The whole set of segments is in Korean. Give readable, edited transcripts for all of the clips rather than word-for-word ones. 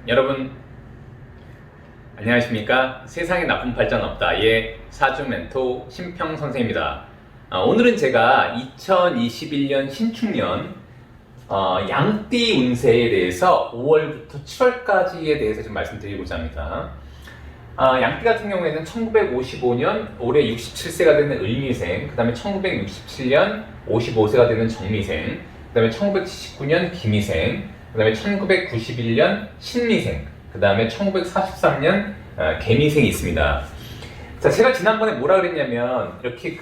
여러분 안녕하십니까? 세상에 나쁜 팔자는 없다의 사주 멘토 심평 선생입니다. 오늘은 제가 2021년 신축년 양띠 운세에 대해서 5월부터 7월까지에 대해서 좀 말씀드리고자 합니다. 양띠 같은 경우에는 1955년 올해 67세가 되는 을미생, 그 다음에 1967년 55세가 되는 정미생, 그 다음에 1979년 기미생, 그 다음에 1991년 신미생, 그 다음에 1943년 개미생이 있습니다. 자, 제가 지난번에 뭐라 그랬냐면, 이렇게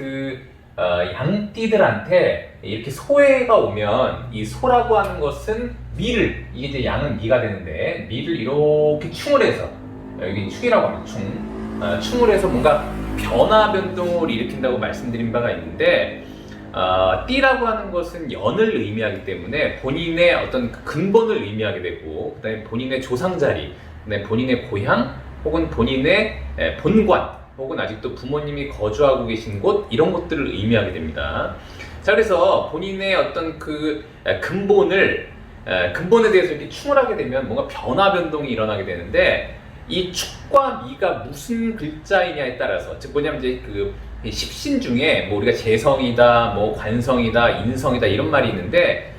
양띠들한테 이렇게 소해가 오면, 이 소라고 하는 것은 미를, 이게 이제 양은 미가 되는데, 미를 이렇게 충을 해서, 여기 축이라고 합니다. 충을 해서 뭔가 변화 변동을 일으킨다고 말씀드린 바가 있는데, 띠라고 하는 것은 연을 의미하기 때문에 본인의 어떤 근본을 의미하게 되고, 그 다음에 본인의 조상자리, 그 다음에 본인의 고향, 혹은 본인의 본관, 혹은 아직도 부모님이 거주하고 계신 곳, 이런 것들을 의미하게 됩니다. 자, 그래서 본인의 어떤 근본에 대해서 이렇게 충을 하게 되면 뭔가 변화 변동이 일어나게 되는데, 이 축과 미가 무슨 글자이냐에 따라서, 즉 뭐냐면 이제 십신 중에 뭐 우리가 재성이다, 뭐 관성이다, 인성이다 이런 말이 있는데,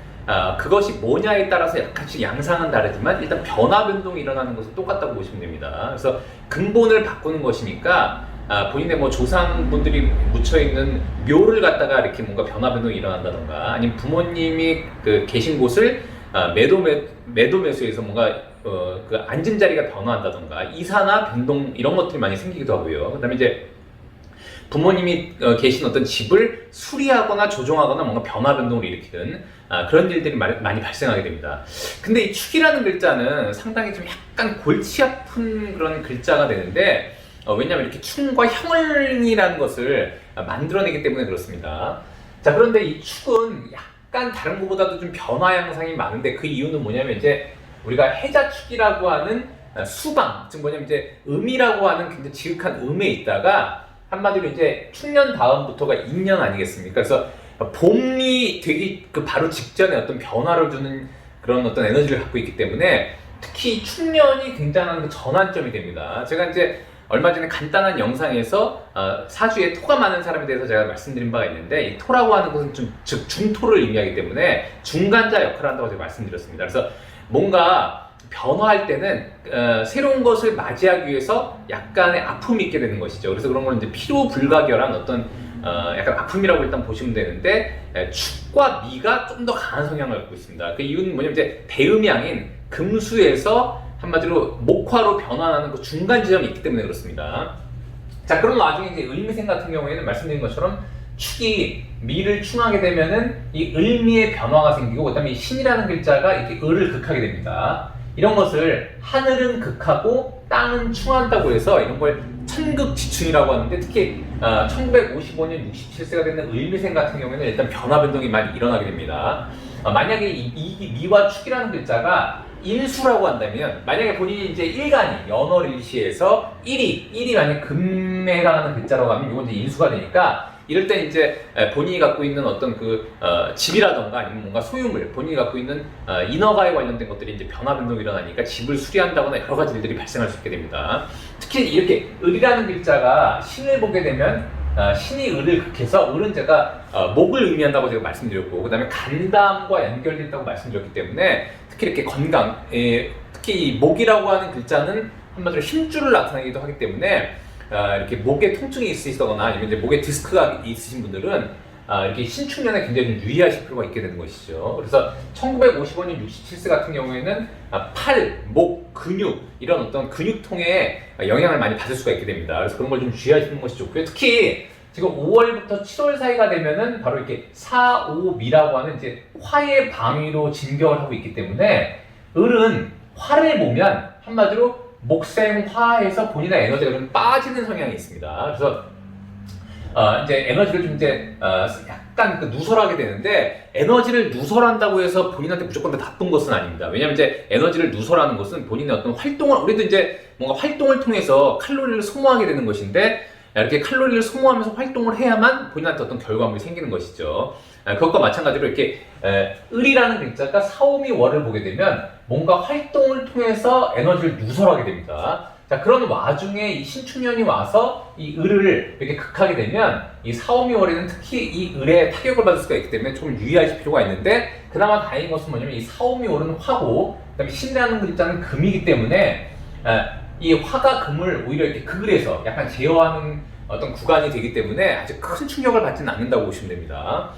그것이 뭐냐에 따라서 약간씩 양상은 다르지만 일단 변화 변동이 일어나는 것은 똑같다고 보시면 됩니다. 그래서 근본을 바꾸는 것이니까 본인의 뭐 조상분들이 묻혀있는 묘를 갖다가 이렇게 뭔가 변화 변동이 일어난다던가, 아니면 부모님이 계신 곳을 매도매수해서 뭔가 앉은 자리가 변화한다던가, 이사나 변동 이런 것들이 많이 생기기도 하고요. 그 다음에 이제 부모님이 계신 어떤 집을 수리하거나 조정하거나 뭔가 변화 변동을 일으키는 그런 일들이 많이 발생하게 됩니다. 근데 이 축이라는 글자는 상당히 좀 약간 골치 아픈 그런 글자가 되는데, 왜냐하면 이렇게 충과 형을이라는 것을 만들어내기 때문에 그렇습니다. 자, 그런데 이 축은 약간 다른 것보다도 좀 변화 양상이 많은데, 그 이유는 뭐냐면 이제 우리가 해자축이라고 하는 수방, 즉 뭐냐면 이제 음이라고 하는 굉장히 지극한 음에 있다가 한마디로 이제 축년 다음부터가 인년 아니겠습니까? 그래서 봄이 되기 바로 직전에 어떤 변화를 주는 그런 어떤 에너지를 갖고 있기 때문에 특히 축년이 굉장한 전환점이 됩니다. 제가 이제 얼마 전에 간단한 영상에서 사주에 토가 많은 사람에 대해서 제가 말씀드린 바가 있는데, 이 토라고 하는 것은 즉 중토를 의미하기 때문에 중간자 역할을 한다고 제가 말씀드렸습니다. 그래서 뭔가 변화할 때는 새로운 것을 맞이하기 위해서 약간의 아픔이 있게 되는 것이죠. 그래서 그런 걸 이제 피로불가결한 어떤 약간 아픔이라고 일단 보시면 되는데, 축과 미가 좀 더 강한 성향을 갖고 있습니다. 그 이유는 뭐냐면 이제 대음양인 금수에서 한마디로 목화로 변환하는 그 중간 지점이 있기 때문에 그렇습니다. 자, 그런 와중에 이제 을미생 같은 경우에는 말씀드린 것처럼 축이 미를 충하게 되면은 이 을미의 변화가 생기고, 그 다음에 이 신이라는 글자가 이렇게 을을 극하게 됩니다. 이런 것을 하늘은 극하고 땅은 충한다고 해서 이런 걸 천극지충이라고 하는데, 특히 1955년 67세가 되는 을미생 같은 경우에는 일단 변화 변동이 많이 일어나게 됩니다. 만약에 이 미와 축이라는 글자가 인수라고 한다면, 만약에 본인이 이제 일간이 연월일시에서 1이 만약 금에 해당하는 글자라고 하면 이건 이제 인수가 되니까, 이럴 땐 이제 본인이 갖고 있는 어떤 집이라던가 아니면 뭔가 소유물, 본인이 갖고 있는 인허가에 관련된 것들이 이제 변화 변동이 일어나니까 집을 수리한다거나 여러 가지 일들이 발생할 수 있게 됩니다. 특히 이렇게 을이라는 글자가 신을 보게 되면 신이 을을 극해서, 을은 제가 목을 의미한다고 제가 말씀드렸고, 그 다음에 간담과 연결되어 있다고 말씀드렸기 때문에 특히 이렇게 건강, 특히 이 목이라고 하는 글자는 한마디로 힘줄을 나타내기도 하기 때문에 이렇게 목에 통증이 있으시거나 아니면 이제 목에 디스크가 있으신 분들은 이렇게 신축년에 굉장히 좀 유의하실 필요가 있게 되는 것이죠. 그래서 1955년 67세 같은 경우에는 팔, 목, 근육 이런 어떤 근육통에 영향을 많이 받을 수가 있게 됩니다. 그래서 그런 걸 좀 주의하시는 것이 좋고요. 특히 지금 5월부터 7월 사이가 되면은 바로 이렇게 사오미라고 하는 이제 화의 방위로 진격을 하고 있기 때문에, 을은 화를 보면 한마디로 목생화에서 본인의 에너지가 좀 빠지는 성향이 있습니다. 그래서 이제 에너지를 좀 이제 약간 누설하게 되는데, 에너지를 누설한다고 해서 본인한테 무조건 다 나쁜 것은 아닙니다. 왜냐하면 이제 에너지를 누설하는 것은 본인의 어떤 활동을, 우리도 이제 뭔가 활동을 통해서 칼로리를 소모하게 되는 것인데, 이렇게 칼로리를 소모하면서 활동을 해야만 본인한테 어떤 결과물이 생기는 것이죠. 그것과 마찬가지로 이렇게 을이라는 글자가 사오미 월을 보게 되면 뭔가 활동을 통해서 에너지를 누설하게 됩니다. 자, 그런 와중에 이 신축년이 와서 이 을을 이렇게 극하게 되면 이 사오미월에는 특히 이 을에 타격을 받을 수가 있기 때문에 좀 유의하실 필요가 있는데, 그나마 다행인 것은 뭐냐면 이 사오미월은 화고, 그다음에 신이라는 글자는 금이기 때문에 이 화가 금을 오히려 이렇게 극을 해서 약간 제어하는 어떤 구간이 되기 때문에 아주 큰 충격을 받지는 않는다고 보시면 됩니다.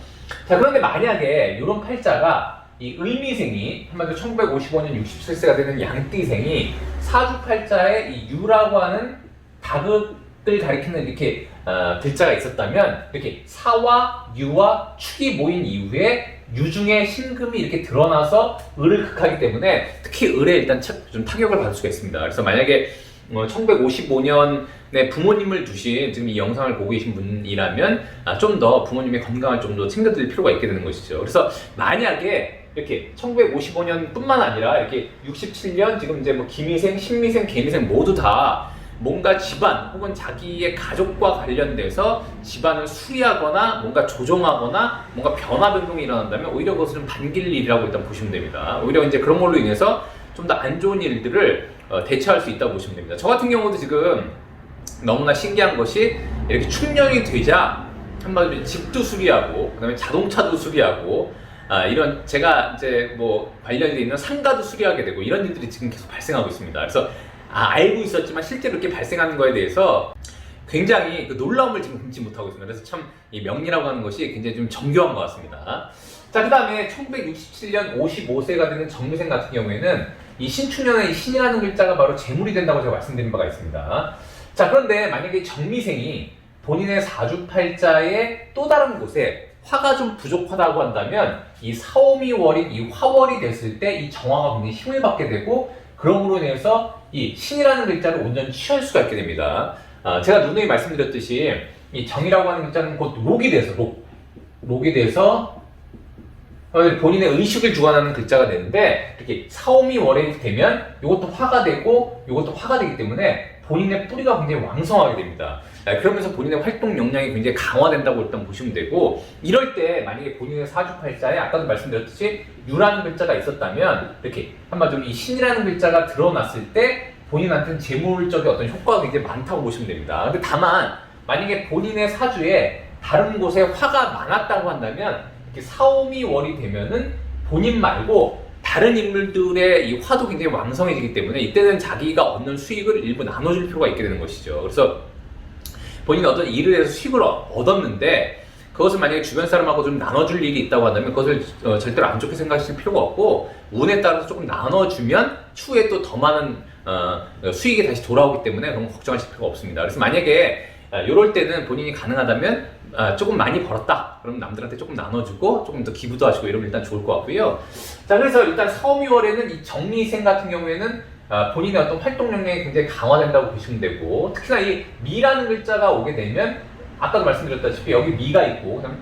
자, 그런데 만약에 이런 팔자가 이 을미생이 한마디로 1955년 67세가 되는 양띠생이 사주팔자에 이 유라고 하는 다극을 가리키는 이렇게 글자가 있었다면, 이렇게 사와 유와 축이 모인 이후에 유중에 신금이 이렇게 드러나서 을을 극하기 때문에 특히 을에 일단 좀 타격을 받을 수가 있습니다. 그래서 만약에 1955년에 부모님을 두신 지금 이 영상을 보고 계신 분이라면 좀 더 부모님의 건강을 좀 더 챙겨드릴 필요가 있게 되는 것이죠. 그래서 만약에 이렇게 1955년 뿐만 아니라 이렇게 67년 지금 이제 뭐 기미생, 신미생, 개미생 모두 다 뭔가 집안 혹은 자기의 가족과 관련돼서 집안을 수리하거나 뭔가 조정하거나 뭔가 변화 변동이 일어난다면 오히려 그것은 반길 일이라고 일단 보시면 됩니다. 오히려 이제 그런 걸로 인해서 좀 더 안 좋은 일들을 대처할 수 있다고 보시면 됩니다. 저 같은 경우도 지금 너무나 신기한 것이 이렇게 충년이 되자 한마디로 집도 수리하고 그다음에 자동차도 수리하고 이런 제가 이제 뭐 관련이 돼 있는 상가도 수리하게 되고 이런 일들이 지금 계속 발생하고 있습니다. 그래서 알고 있었지만 실제로 이렇게 발생하는 거에 대해서 굉장히 그 놀라움을 지금 금치 못하고 있습니다. 그래서 참 이 명리라고 하는 것이 굉장히 좀 정교한 것 같습니다. 자, 그 다음에 1967년 55세가 되는 정미생 같은 경우에는 이 신축년의 이 신이라는 글자가 바로 재물이 된다고 제가 말씀드린 바가 있습니다. 자, 그런데 만약에 정미생이 본인의 사주팔자의 또 다른 곳에 화가 좀 부족하다고 한다면 이 사오미월인 이 화월이 됐을 때 이 정화가 굉장히 힘을 받게 되고, 그러므로 인해서 이 신이라는 글자를 온전히 취할 수가 있게 됩니다. 제가 누누이 말씀드렸듯이 이 정이라고 하는 글자는 곧 록이 돼서 록이 돼서 본인의 의식을 주관하는 글자가 되는데, 이렇게 사오미월이 되면 이것도 화가 되고 이것도 화가 되기 때문에 본인의 뿌리가 굉장히 왕성하게 됩니다. 그러면서 본인의 활동 역량이 굉장히 강화된다고 일단 보시면 되고, 이럴 때 만약에 본인의 사주팔자에 아까도 말씀드렸듯이 유라는 글자가 있었다면 이렇게 한마디로 이 신이라는 글자가 드러났을 때 본인한테는 재물적인 어떤 효과가 굉장히 많다고 보시면 됩니다. 근데 다만 만약에 본인의 사주에 다른 곳에 화가 많았다고 한다면 이렇게 사오미월이 되면은 본인 말고 다른 인물들의 이 화도 굉장히 왕성해지기 때문에 이때는 자기가 얻는 수익을 일부 나눠줄 필요가 있게 되는 것이죠. 그래서 본인이 어떤 일을 해서 수익을 얻었는데 그것을 만약에 주변 사람하고 좀 나눠줄 일이 있다고 한다면 그것을 절대로 안 좋게 생각하실 필요가 없고, 운에 따라서 조금 나눠주면 추후에 또 더 많은 수익이 다시 돌아오기 때문에 너무 걱정하실 필요가 없습니다. 그래서 만약에 이럴 때는 본인이 가능하다면 조금 많이 벌었다 그럼 남들한테 조금 나눠주고 조금 더 기부도 하시고 이러면 일단 좋을 것 같고요. 자, 그래서 일단 사오미월에는 이 정미생 같은 경우에는 본인의 어떤 활동 역량이 굉장히 강화된다고 보시면 되고, 특히나 이 미라는 글자가 오게 되면 아까도 말씀드렸다시피 여기 미가 있고 그다음에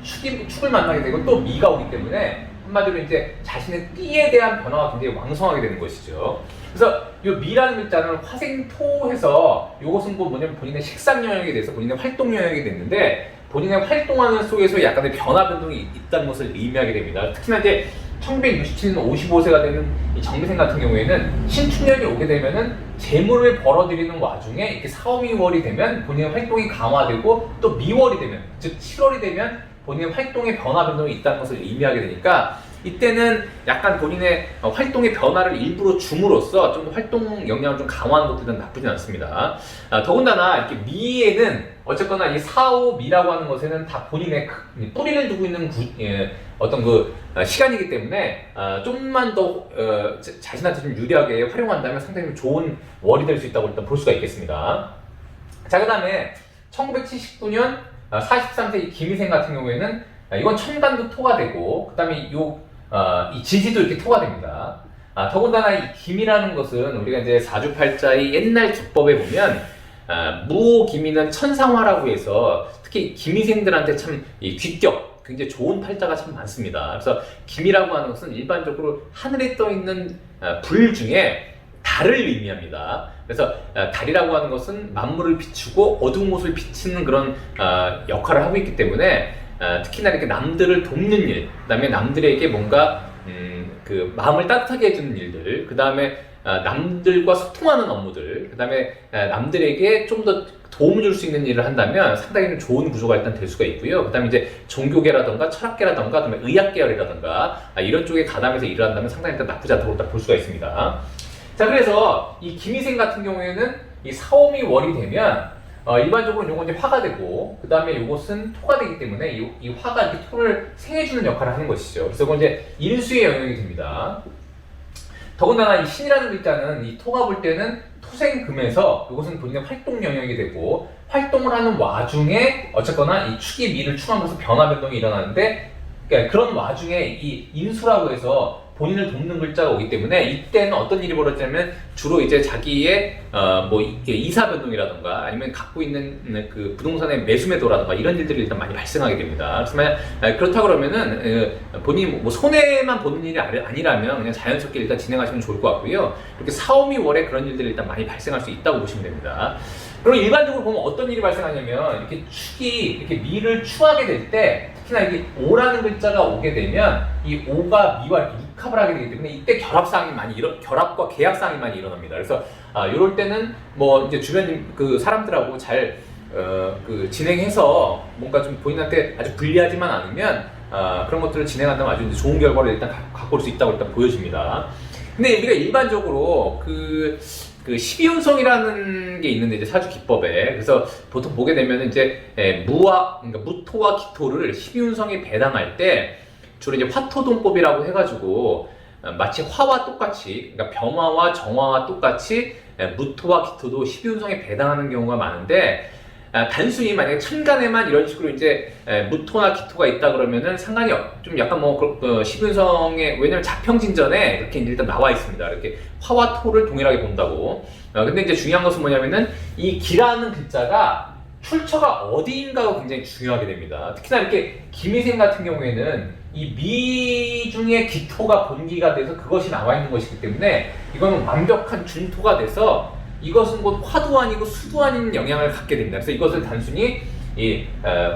축을 만나게 되고 또 미가 오기 때문에 한마디로 이제 자신의 띠에 대한 변화가 굉장히 왕성하게 되는 것이죠. 그래서 이 미라는 글자는 화생토해서 이것은 뭐냐면 본인의 식상 영역에 대해서 본인의 활동 영역이 됐는데, 본인의 활동하는 속에서 약간의 변화 변동이 있다는 것을 의미하게 됩니다. 특히나 이제 1967년 55세가 되는 이 정미생 같은 경우에는 신축년이 오게 되면은 재물을 벌어들이는 와중에 이렇게 사오미월이 되면 본인의 활동이 강화되고 또 미월이 되면 즉 7월이 되면 본인의 활동의 변화 변동이 있다는 것을 의미하게 되니까 이때는 약간 본인의 활동의 변화를 일부러 줌으로써 좀 활동 역량을 좀 강화하는 것들은 나쁘진 않습니다. 더군다나 이렇게 미에는 어쨌거나 이 사오미라고 하는 것에는 다 본인의 뿌리를 두고 있는 어떤 그 시간이기 때문에 좀만 더 자신한테 좀 유리하게 활용한다면 상당히 좋은 월이 될 수 있다고 일단 볼 수가 있겠습니다. 자, 그 다음에 1979년 43세 이 기미생 같은 경우에는 이건 천간도 토가 되고 그 다음에 이 지지도 이렇게 토가 됩니다. 더군다나 이 김이라는 것은 우리가 이제 사주팔자의 옛날 기법에 보면 무기미는 천상화라고 해서 특히 기미생들한테 참 이 귀격 굉장히 좋은 팔자가 참 많습니다. 그래서 김이라고 하는 것은 일반적으로 하늘에 떠 있는 불 중에 달을 의미합니다. 그래서 달이라고 하는 것은 만물을 비추고 어두운 곳을 비추는 그런 역할을 하고 있기 때문에 특히나 이렇게 남들을 돕는 일, 그다음에 남들에게 뭔가 그 마음을 따뜻하게 해주는 일들, 그 다음에 남들과 소통하는 업무들, 그 다음에 남들에게 좀 더 도움을 줄 수 있는 일을 한다면 상당히 좀 좋은 구조가 일단 될 수가 있고요. 그 다음에 이제 종교계라던가 철학계라던가, 그다음에 의학계열이라던가 이런 쪽에 가담해서 일을 한다면 상당히 일단 나쁘지 않다고 볼 수가 있습니다. 자, 그래서 이 김희생 같은 경우에는 이 사오미 월이 되면 일반적으로 요건 이제 화가 되고, 그 다음에 요것은 토가 되기 때문에 이 화가 이렇게 토를 생해주는 역할을 하는 것이죠. 그래서 이건 이제 인수의 영역이 됩니다. 더군다나 이 신이라는 글자는 이 토가 볼 때는 토생금에서 이것은 본인의 활동 영역이 되고, 활동을 하는 와중에 어쨌거나 이 축이 미를 충하면서 변화 변동이 일어나는데, 그러니까 그런 와중에 이 인수라고 해서 본인을 돕는 글자가 오기 때문에 이때는 어떤 일이 벌어지냐면 주로 이제 자기의 뭐 이사 변동이라던가 아니면 갖고 있는 그 부동산의 매수 매도라던가 이런 일들이 일단 많이 발생하게 됩니다. 그렇지만 그렇다 그러면은 본인이 뭐 손해만 보는 일이 아니라면 그냥 자연스럽게 일단 진행하시면 좋을 것 같고요. 이렇게 사오미 월에 그런 일들이 일단 많이 발생할 수 있다고 보시면 됩니다. 그리고 일반적으로 보면 어떤 일이 발생하냐면 이렇게 축이 이렇게 미를 추하게 될 때, 특히나 이게 오라는 글자가 오게 되면 이 오가 미와 이렇게 육합을 하게 되기 때문에 이때 결합과 계약상이 많이 일어납니다. 그래서 이럴 때는 뭐 이제 주변 그 사람들하고 잘 그 진행해서 뭔가 좀 본인한테 아주 불리하지만 않으면 그런 것들을 진행한다면 아주 이제 좋은 결과를 일단 갖고 올 수 있다고 일단 보여집니다. 근데 우리가 일반적으로 그 12운성이라는 게 있는데 이제 사주 기법에, 그래서 보통 보게 되면 이제 그러니까 무토와 기토를 12운성에 배당할 때 주로 이제 화토동법이라고 해가지고 마치 화와 똑같이, 그러니까 병화와 정화와 똑같이 무토와 기토도 12운성에 배당하는 경우가 많은데, 단순히 만약에 천간에만 이런 식으로 이제 무토나 기토가 있다 그러면은 상관이 좀 약간 뭐 12운성에, 왜냐면 자평진전에 이렇게 일단 나와 있습니다. 이렇게 화와 토를 동일하게 본다고. 근데 이제 중요한 것은 뭐냐면은 이 기라는 글자가 출처가 어디인가가 굉장히 중요하게 됩니다. 특히나 이렇게 김희생 같은 경우에는 이 미 중에 기토가 본기가 돼서 그것이 나와 있는 것이기 때문에 이거는 완벽한 준토가 돼서 이것은 곧 화도 아니고 수도 아닌 영향을 갖게 됩니다. 그래서 이것을 단순히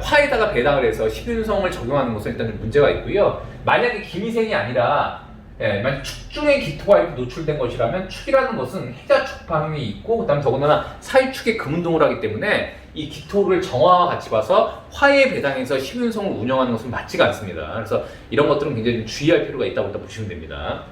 화에다가 배당을 해서 12운성을 적용하는 것은 일단 좀 문제가 있고요. 만약에 김희생이 아니라 만약 축 중에 기토가 이렇게 노출된 것이라면, 축이라는 것은 해자축 방향이 있고, 그 다음 더군다나 사유축에 금운동을 하기 때문에 이 기토를 정화와 같이 봐서 화에 배당해서 12운성을 운영하는 것은 맞지가 않습니다. 그래서 이런 것들은 굉장히 좀 주의할 필요가 있다고 보시면 됩니다.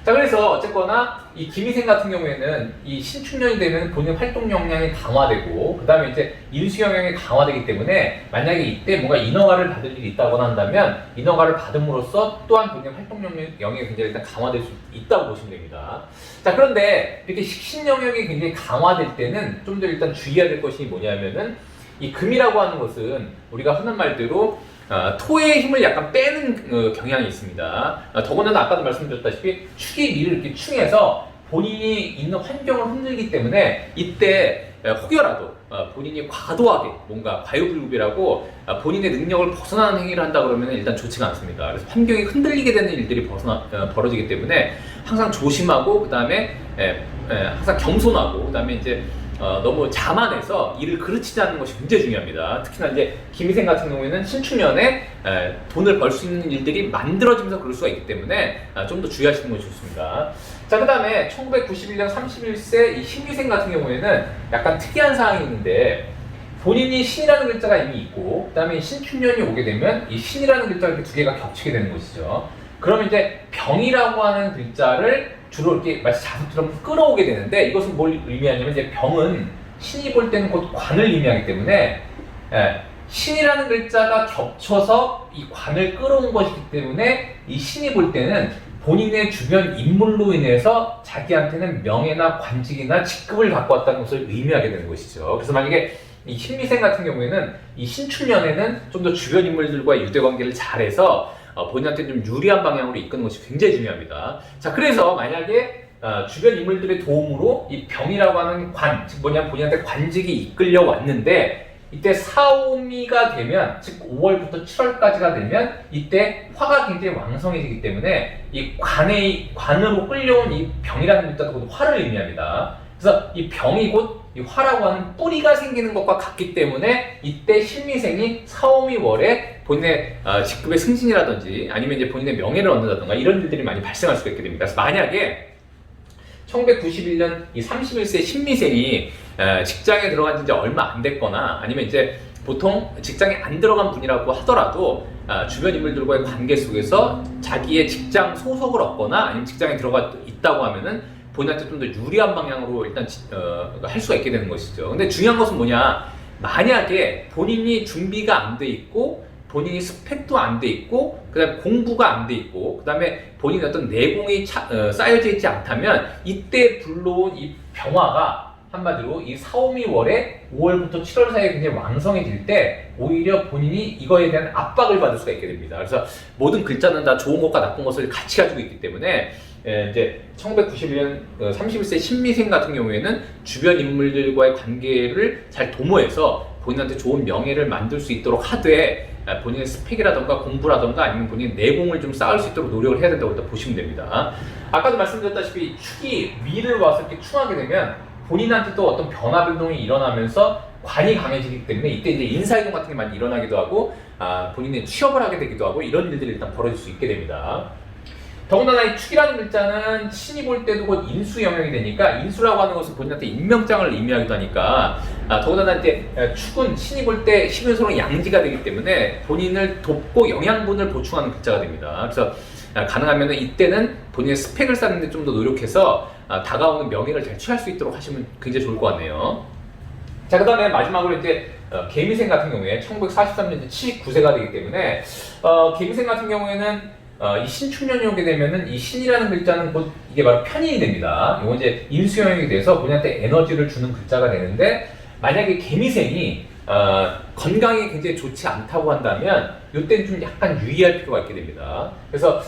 자, 그래서 어쨌거나 이 김희생 같은 경우에는 이 신축년이 되면 본인 활동 역량이 강화되고, 그 다음에 이제 인수 영향이 강화되기 때문에 만약에 이때 뭔가 인허가를 받을 일이 있다거나 한다면 인허가를 받음으로써 또한 본인 활동 영역이 굉장히 일단 강화될 수 있다고 보시면 됩니다. 자, 그런데 이렇게 식신 영역이 굉장히 강화될 때는 좀 더 일단 주의해야 될 것이 뭐냐면은, 이 금이라고 하는 것은 우리가 흔한 말대로 토의 힘을 약간 빼는 경향이 있습니다. 더군다나 아까도 말씀드렸다시피 축이 미를 이렇게 충해서 본인이 있는 환경을 흔들기 때문에 이때 혹여라도 본인이 과도하게 뭔가 과유불급이라고 본인의 능력을 벗어나는 행위를 한다 그러면 일단 좋지가 않습니다. 그래서 환경이 흔들리게 되는 일들이 벌어지기 때문에 항상 조심하고, 그 다음에 항상 겸손하고, 그 다음에 이제 너무 자만해서 일을 그르치지 않는 것이 굉장히 중요합니다. 특히나 이제 김희생 같은 경우에는 신축년에 돈을 벌 수 있는 일들이 만들어지면서 그럴 수가 있기 때문에 좀 더 주의하시는 것이 좋습니다. 자, 그 다음에 1991년 31세 이 신희생 같은 경우에는 약간 특이한 사항이 있는데, 본인이 신이라는 글자가 이미 있고, 그 다음에 신축년이 오게 되면 이 신이라는 글자가 이렇게 두 개가 겹치게 되는 것이죠. 그러면 이제 병이라고 하는 글자를 주로 이렇게 마치 자석처럼 끌어오게 되는데, 이것은 뭘 의미하냐면 이제 병은 신이 볼 때는 곧 관을 의미하기 때문에 신이라는 글자가 겹쳐서 이 관을 끌어온 것이기 때문에 이 신이 볼 때는 본인의 주변 인물로 인해서 자기한테는 명예나 관직이나 직급을 갖고 왔다는 것을 의미하게 되는 것이죠. 그래서 만약에 이 신미생 같은 경우에는 이 신축년에는 좀 더 주변 인물들과의 유대관계를 잘해서 본인한테 좀 유리한 방향으로 이끄는 것이 굉장히 중요합니다. 자, 그래서 만약에 주변 인물들의 도움으로 이 병이라고 하는 관, 즉 뭐냐면 본인한테 관직이 이끌려 왔는데, 이때 사오미가 되면, 즉 5월부터 7월까지가 되면 이때 화가 굉장히 왕성해지기 때문에 이 관으로 끌려온 이 병이라는 글자도 화를 의미합니다. 그래서 이 병이 곧 이 화라고 하는 뿌리가 생기는 것과 같기 때문에 이때 신미생이 사오미월에 본인의 직급의 승진이라든지 아니면 이제 본인의 명예를 얻는다든가 이런 일들이 많이 발생할 수가 있게 됩니다. 그래서 만약에 1991년 이 31세 신미생이 직장에 들어간 지 이제 얼마 안 됐거나 아니면 이제 보통 직장에 안 들어간 분이라고 하더라도 주변 인물들과의 관계 속에서 자기의 직장 소속을 얻거나 아니면 직장에 들어가 있다고 하면은 본인한테 좀 더 유리한 방향으로 일단 할 수가 있게 되는 것이죠. 근데 중요한 것은 뭐냐? 만약에 본인이 준비가 안 돼 있고 본인이 스펙도 안 돼 있고 그다음에 공부가 안 돼 있고 그다음에 본인의 어떤 내공이 쌓여져 있지 않다면 이때 불러온 이 병화가 한마디로 이 사오미월에 5월부터 7월 사이에 굉장히 왕성해질 때 오히려 본인이 이거에 대한 압박을 받을 수가 있게 됩니다. 그래서 모든 글자는 다 좋은 것과 나쁜 것을 같이 가지고 있기 때문에 이제 1991년 31세 신미생 같은 경우에는 주변 인물들과의 관계를 잘 도모해서 본인한테 좋은 명예를 만들 수 있도록 하되 본인의 스펙이라던가 공부라던가 아니면 본인의 내공을 좀 쌓을 수 있도록 노력을 해야 된다고 일단 보시면 됩니다. 아까도 말씀드렸다시피 축이 위를 와서 이렇게 충하게 되면 본인한테 또 어떤 변화 변동이 일어나면서 관이 강해지기 때문에 이때 이제 인사이동 같은 게 많이 일어나기도 하고 본인의 취업을 하게 되기도 하고 이런 일들이 일단 벌어질 수 있게 됩니다. 더군다나 이 축이라는 글자는 신이 볼 때도 곧 인수 영역이 되니까 인수라고 하는 것은 본인한테 임명장을 의미하기도 하니까 더군다나 이제 축은 신이 볼 때 신은서로 양지가 되기 때문에 본인을 돕고 영양분을 보충하는 글자가 됩니다. 그래서 가능하면 이때는 본인의 스펙을 쌓는 데 좀 더 노력해서 다가오는 명예를 잘 취할 수 있도록 하시면 굉장히 좋을 것 같네요. 자, 그 다음에 마지막으로 이제 개미생 같은 경우에 1943년 79세가 되기 때문에 개미생 같은 경우에는 이 신축년이 오게 되면은 이 신이라는 글자는 곧 이게 바로 편인이 됩니다. 이건 이제 인수영역이 돼서 본인한테 에너지를 주는 글자가 되는데 만약에 개미생이 건강이 굉장히 좋지 않다고 한다면 이때는 좀 약간 유의할 필요가 있게 됩니다. 그래서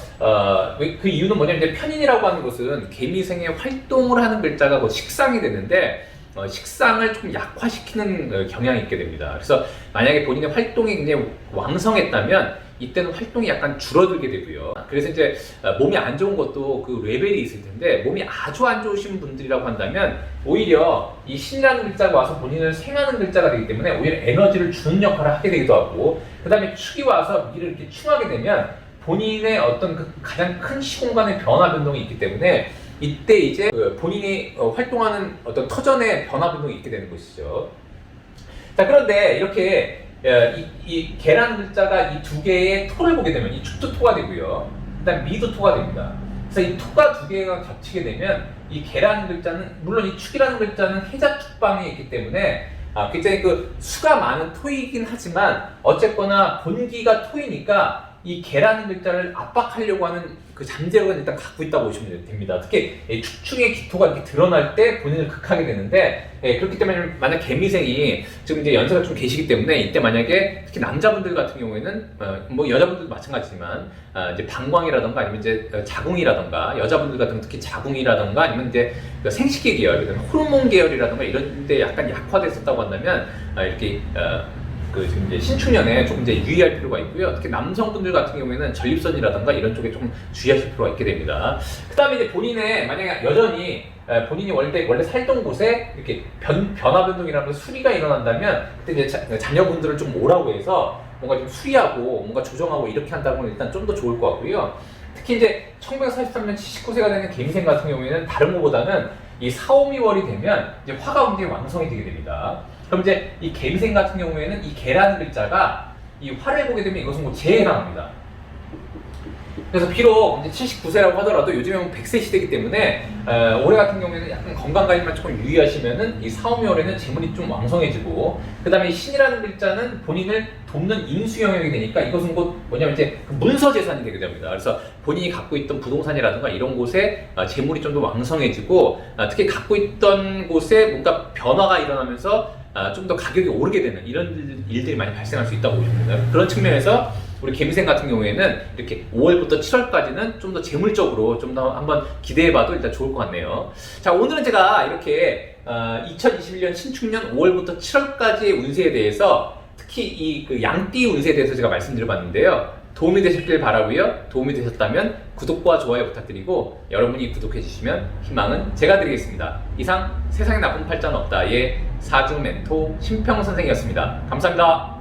그 이유는 뭐냐면 이제 편인이라고 하는 것은 개미생의 활동을 하는 글자가 곧 식상이 되는데 식상을 좀 약화시키는 경향이 있게 됩니다. 그래서 만약에 본인의 활동이 굉장히 왕성했다면 이때는 활동이 약간 줄어들게 되고요. 그래서 이제 몸이 안 좋은 것도 그 레벨이 있을 텐데 몸이 아주 안 좋으신 분들이라고 한다면 오히려 이 신이라는 글자가 와서 본인을 생하는 글자가 되기 때문에 오히려 에너지를 주는 역할을 하게 되기도 하고 그 다음에 축이 와서 미를 이렇게 충하게 되면 본인의 어떤 그 가장 큰 시공간의 변화 변동이 있기 때문에 이때 이제 본인이 활동하는 어떤 터전의 변화 변동이 있게 되는 것이죠. 자, 그런데 이렇게 이 개라는 글자가 이 두 개의 토를 보게 되면 이 축도 토가 되고요. 그 다음 미도 토가 됩니다. 그래서 이 토가 두 개가 겹치게 되면 이 개라는 글자는 물론 이 축이라는 글자는 해자축방에 있기 때문에 굉장히 그 수가 많은 토이긴 하지만 어쨌거나 본기가 토이니까 이 개라는 글자를 압박하려고 하는 그 잠재력은 일단 갖고 있다고 보시면 됩니다. 특히 축충의 기토가 이렇게 드러날 때 본인을 극하게 되는데 그렇기 때문에 만약 개미생이 지금 이제 연세가 좀 계시기 때문에 이때 만약에 특히 남자분들 같은 경우에는 뭐 여자분들도 마찬가지지만 이제 방광이라던가 아니면 이제 자궁이라던가 여자분들 같은 특히 자궁이라던가 아니면 이제 생식기 계열, 호르몬 계열이라던가 이런 데 약간 약화됐었다고 한다면 이렇게 지금 이제 신축년에 조금 이제 유의할 필요가 있고요. 특히 남성분들 같은 경우에는 전립선이라던가 이런 쪽에 좀 주의하실 필요가 있게 됩니다. 그 다음에 이제 본인의 만약에 여전히 본인이 원래 살던 곳에 이렇게 변화 변동이라는 수리가 일어난다면 그때 이제 자녀분들을 좀 오라고 해서 뭔가 좀 수리하고 뭔가 조정하고 이렇게 한다면 일단 좀 더 좋을 것 같고요. 특히 이제 1943년 79세가 되는 개미생 같은 경우에는 다른 것보다는 이 사오미월이 되면 이제 화가 굉장히 왕성해지게 됩니다. 그럼 이제 이 개미생 같은 경우에는 이 개라는 글자가 이 화를 보게 되면 이것은 뭐 재에 해당합니다. 그래서 비록 이제 79세라고 하더라도 요즘에 100세 시대이기 때문에 올해 같은 경우에는 약간 건강 관리만 조금 유의하시면은 이 사오미월에는 재물이 좀 왕성해지고 그 다음에 신이라는 글자는 본인을 돕는 인수 영역이 되니까 이것은 곧 뭐냐면 이제 문서 재산이 되게 됩니다. 그래서 본인이 갖고 있던 부동산이라든가 이런 곳에 재물이 좀 더 왕성해지고 특히 갖고 있던 곳에 뭔가 변화가 일어나면서 좀 더 가격이 오르게 되는 이런 일들이 많이 발생할 수 있다고 보시면 됩니다. 그런 측면에서 우리 개미생 같은 경우에는 이렇게 5월부터 7월까지는 좀 더 재물적으로 좀 더 한번 기대해봐도 일단 좋을 것 같네요. 자, 오늘은 제가 이렇게 2021년 신축년 5월부터 7월까지의 운세에 대해서 특히 이 그 양띠 운세에 대해서 제가 말씀드려봤는데요. 도움이 되셨길 바라고요. 도움이 되셨다면 구독과 좋아요 부탁드리고 여러분이 구독해 주시면 희망은 제가 드리겠습니다. 이상 세상에 나쁜 팔자는 없다의 사주 멘토 심평 선생이었습니다. 감사합니다.